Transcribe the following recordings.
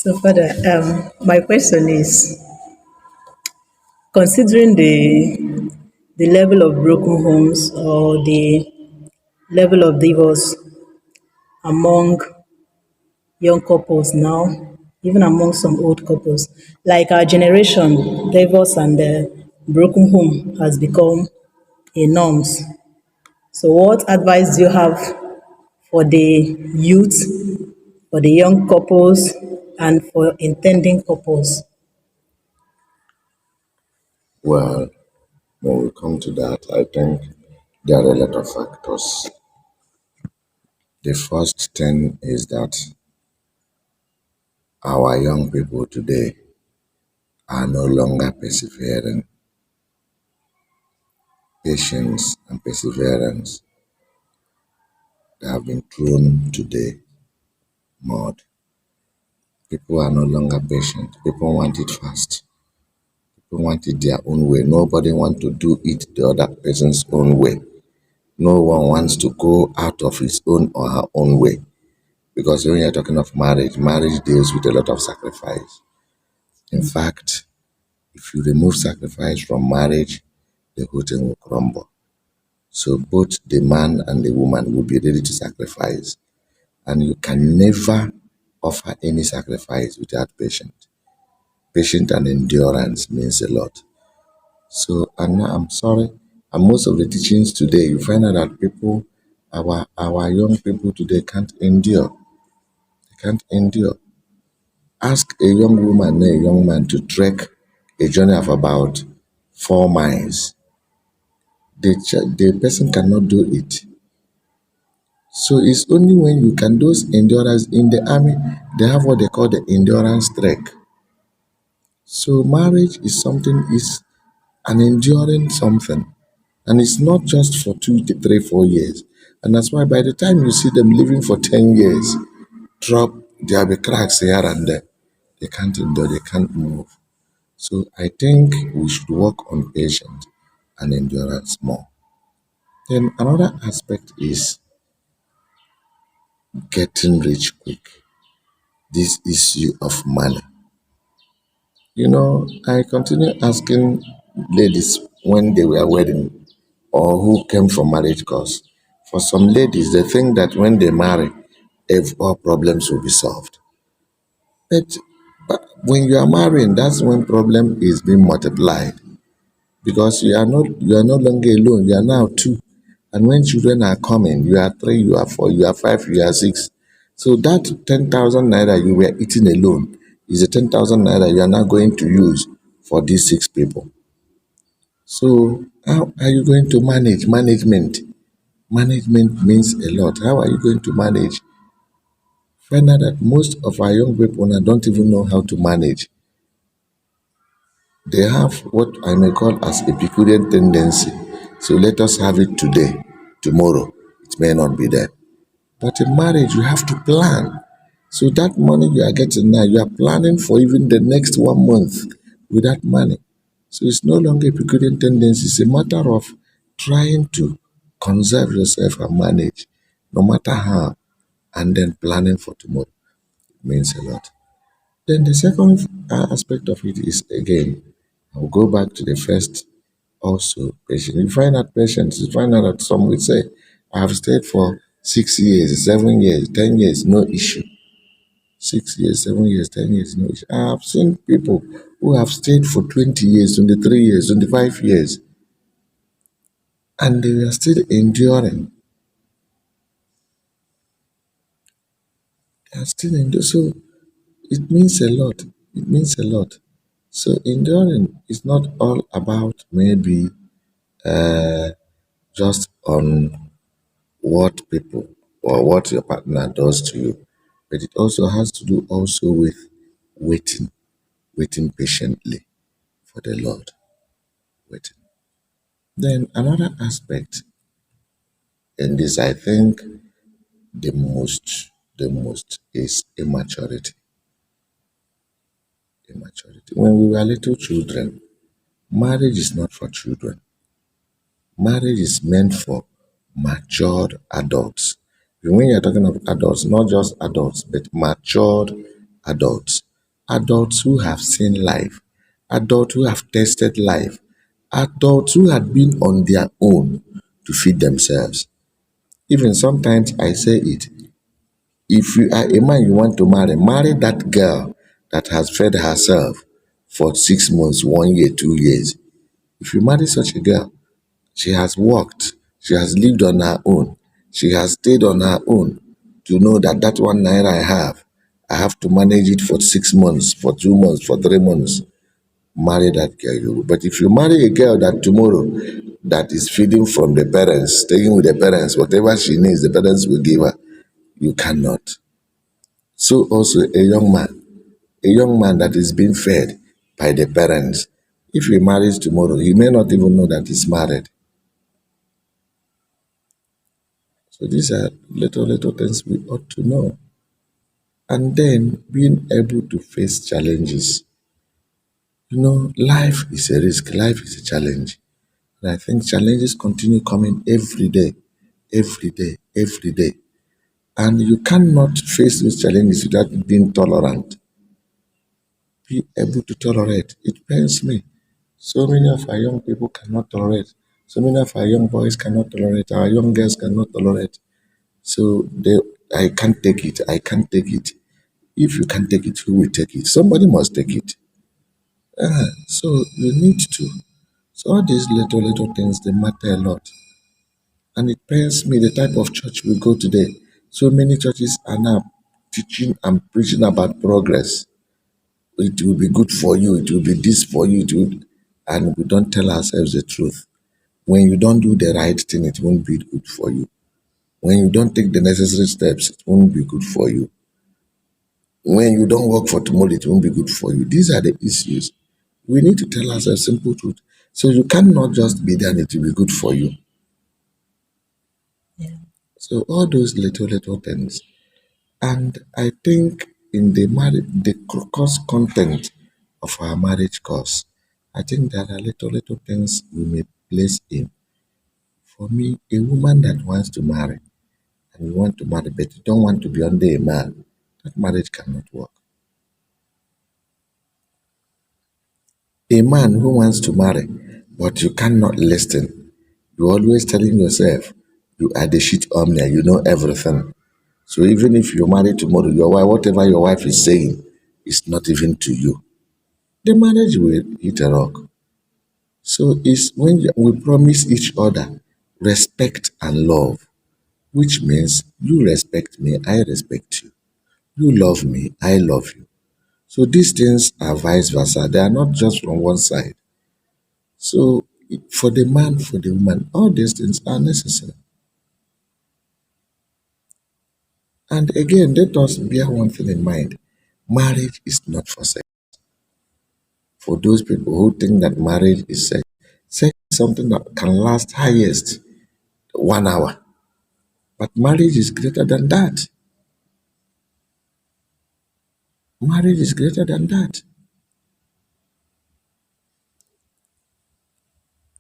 So, Father, my question is, considering the level of broken homes or the level of divorce among young couples now, even among some old couples, like our generation, divorce and broken home has become a norms. So, what advice do you have for the youth, for the young couples, and for intending couples? Well, when we come to that, I think there are a lot of factors. The first thing is that our young people today are no longer persevering. Patience and perseverance, they have been thrown to the mud. People are no longer patient. People want it fast. People want it their own way. Nobody wants to do it the other person's own way. No one wants to go out of his own or her own way. Because when you're talking of marriage, marriage deals with a lot of sacrifice. In fact, if you remove sacrifice from marriage, the whole thing will crumble. So both the man and the woman will be ready to sacrifice. And you can never offer any sacrifice without patience. Patience and endurance means a lot. So, and now I'm sorry, and most of the teachings today, you find out that people, our young people today can't endure. They can't endure. Ask a young woman or a young man to trek a journey of about 4 miles. The person cannot do it. So it's only when you can those endurance in the army, they have what they call the endurance trek. So marriage is something is an enduring something. And it's not just for 2 to 3, 4 years. And that's why by the time you see them living for 10 years, drop, there'll be cracks here and there. They can't endure, they can't move. So I think we should work on patience and endurance more. Then another aspect is getting rich quick. This issue of money. I continue asking ladies when they were wedding or who came from marriage course. For some ladies, they think that when they marry, all problems will be solved. But, but when you are marrying, that's when problem is being multiplied because you are no longer alone. You are now two, and when children are coming, you are three, you are four, you are five, you are six. So that 10,000 naira you were eating alone is a 10,000 naira you are now going to use for these six people. So how are you going to manage management? Management means a lot. How are you going to manage? Find out that most of our young people now don't even know how to manage. They have what I may call as Epicurean tendency. So let us have it today. Tomorrow, it may not be there. But in marriage, you have to plan. So that money you are getting now, you are planning for even the next 1 month with that money. So it's no longer Epicurean tendency. It's a matter of trying to conserve yourself and manage, no matter how, and then planning for tomorrow. It means a lot. Then the second aspect of it is again, I'll go back to the first also patient. You find out patients, you find out that some will say, I have stayed for 6 years, 7 years, 10 years, no issue. 6 years, 7 years, 10 years, no issue. I have seen people who have stayed for 20 years, 23 years, 25 years, and they are still enduring. They are still enduring. So it means a lot. It means a lot. So enduring is not all about maybe just on what people or what your partner does to you, but it also has to do also with waiting, waiting patiently for the Lord, waiting. Then another aspect in this, I think the most is immaturity. Immaturity. When we were little children, marriage is not for children. Marriage is meant for matured adults. When you're talking of adults, not just adults, but matured adults. adults who have seen life, adults who have tested life, adults who had been on their own to feed themselves. Even sometimes I say it, if you are a man you want to marry, marry that girl that has fed herself for 6 months, 1 year, 2 years. If you marry such a girl, she has worked, she has lived on her own, she has stayed on her own to know that that 1 naira I have to manage it for 6 months, for 2 months, for 3 months. Marry that girl. But if you marry a girl that tomorrow that is feeding from the parents, staying with the parents, whatever she needs, the parents will give her, you cannot. So also a young man that is being fed by the parents, if he marries tomorrow, he may not even know that he's married. So these are little things we ought to know. And then being able to face challenges. Life is a risk, life is a challenge. And I think challenges continue coming every day, every day, every day. And you cannot face those challenges without being tolerant. Be able to tolerate. It pains me. So many of our young people cannot tolerate. So many of our young boys cannot tolerate. Our young girls cannot tolerate. So I can't take it. I can't take it. If you can't take it, who will take it? Somebody must take it. So you need to. So all these little things they matter a lot. And it pains me the type of church we go today. So many churches are now teaching and preaching about progress. It will be good for you, it will be this for you, and we don't tell ourselves the truth. When you don't do the right thing, it won't be good for you. When you don't take the necessary steps, it won't be good for you. When you don't work for tomorrow, it won't be good for you. These are the issues. We need to tell ourselves simple truth. So you cannot just be there and it will be good for you. Yeah. So all those little things. And I think in the course content of our marriage course, I think there are little things we may place in. For me, a woman that wants to marry and you want to marry but you don't want to be under a man, that marriage cannot work. A man who wants to marry but you cannot listen, you're always telling yourself you are the shit omnia, you know everything. So even if you marry tomorrow, your wife, whatever your wife is saying, is not even to you. The marriage will hit a rock. So it's when we promise each other respect and love, which means you respect me, I respect you. You love me, I love you. So these things are vice versa. They are not just from one side. So for the man, for the woman, all these things are necessary. And again, let us bear one thing in mind. Marriage is not for sex. For those people who think that marriage is sex, sex is something that can last highest 1 hour. But marriage is greater than that. Marriage is greater than that.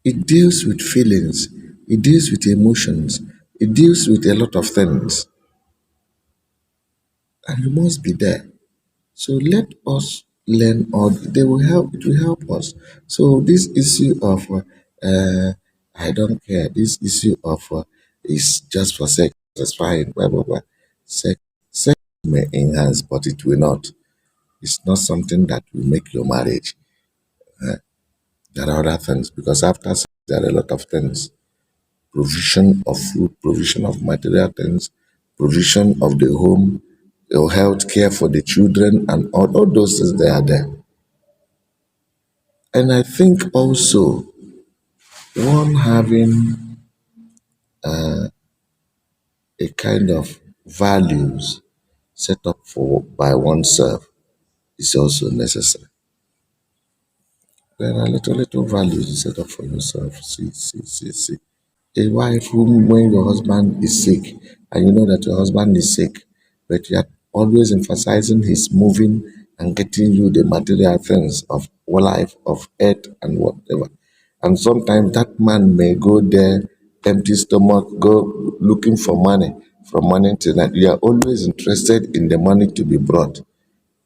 It deals with feelings, it deals with emotions, it deals with a lot of things. And you must be there. So let us learn, or they will help. It will help us. So this issue of I don't care. This issue of is just for sex. That's fine. Blah blah blah. Sex may enhance, but it will not. It's not something that will make your marriage. There are other things because after sex, there are a lot of things. Provision of food, provision of material things, provision of the home, your health care for the children, and all those things they are there. And I think also one having a kind of values set up for by oneself is also necessary. There are little values set up for yourself. See. A wife whom when your husband is sick and you know that your husband is sick, but you are always emphasizing his moving and getting you the material things of life, of earth and whatever. And sometimes that man may go there, empty stomach, go looking for money from morning till night. You are always interested in the money to be brought.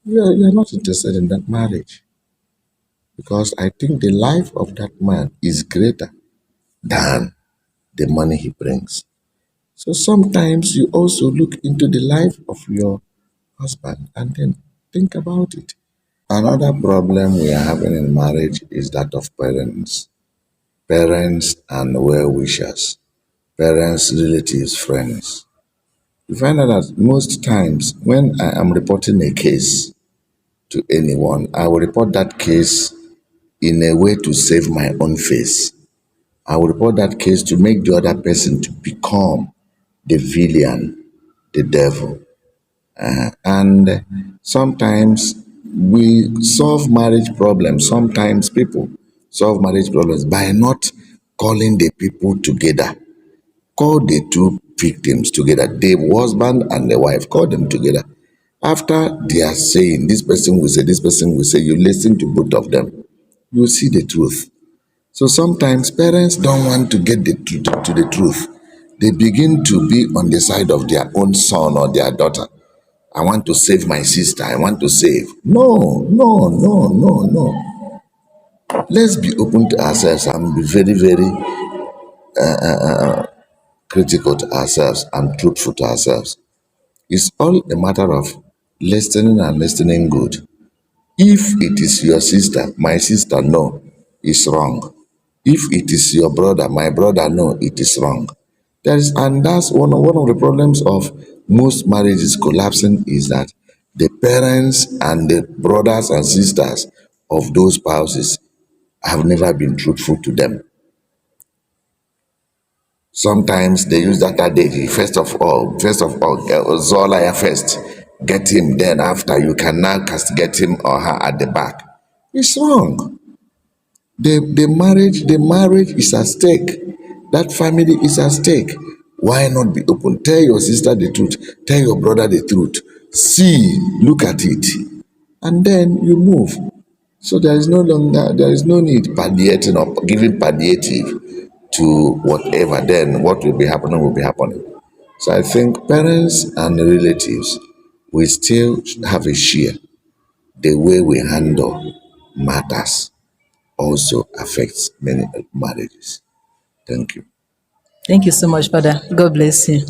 you're not interested in that marriage because I think the life of that man is greater than the money he brings. So sometimes you also look into the life of your husband and then think about it. Another problem we are having in marriage is that of parents. Parents and well wishers. Parents, relatives, friends. You find out that most times when I am reporting a case to anyone, I will report that case in a way to save my own face. I will report that case to make the other person to become the villain, the devil. And sometimes we solve marriage problems. Sometimes people solve marriage problems by not calling the people together. Call the two victims together, the husband and the wife, call them together. After they are saying, this person will say, this person will say, you listen to both of them. You see the truth. So sometimes parents don't want to get the truth to the truth. They begin to be on the side of their own son or their daughter. I want to save my sister. I want to save. No, no, no, no, no. Let's be open to ourselves and be very, very critical to ourselves and truthful to ourselves. It's all a matter of listening and listening good. If it is your sister, my sister, no, it's wrong. If it is your brother, my brother, no, it is wrong. And that's one of the problems of most marriages collapsing is that the parents and the brothers and sisters of those spouses have never been truthful to them. Sometimes they use that adage, first of all, Zolaya first, get him, then after you can now castigate him or her at the back. It's wrong. The marriage is at stake. That family is at stake. Why not be open? Tell your sister the truth. Tell your brother the truth. See, look at it, and then you move. So there is no need palliating or giving palliative to whatever. Then what will be happening will be happening. So I think parents and relatives will still have a share. The way we handle matters also affects many marriages. Thank you. Thank you so much, Father. God bless you.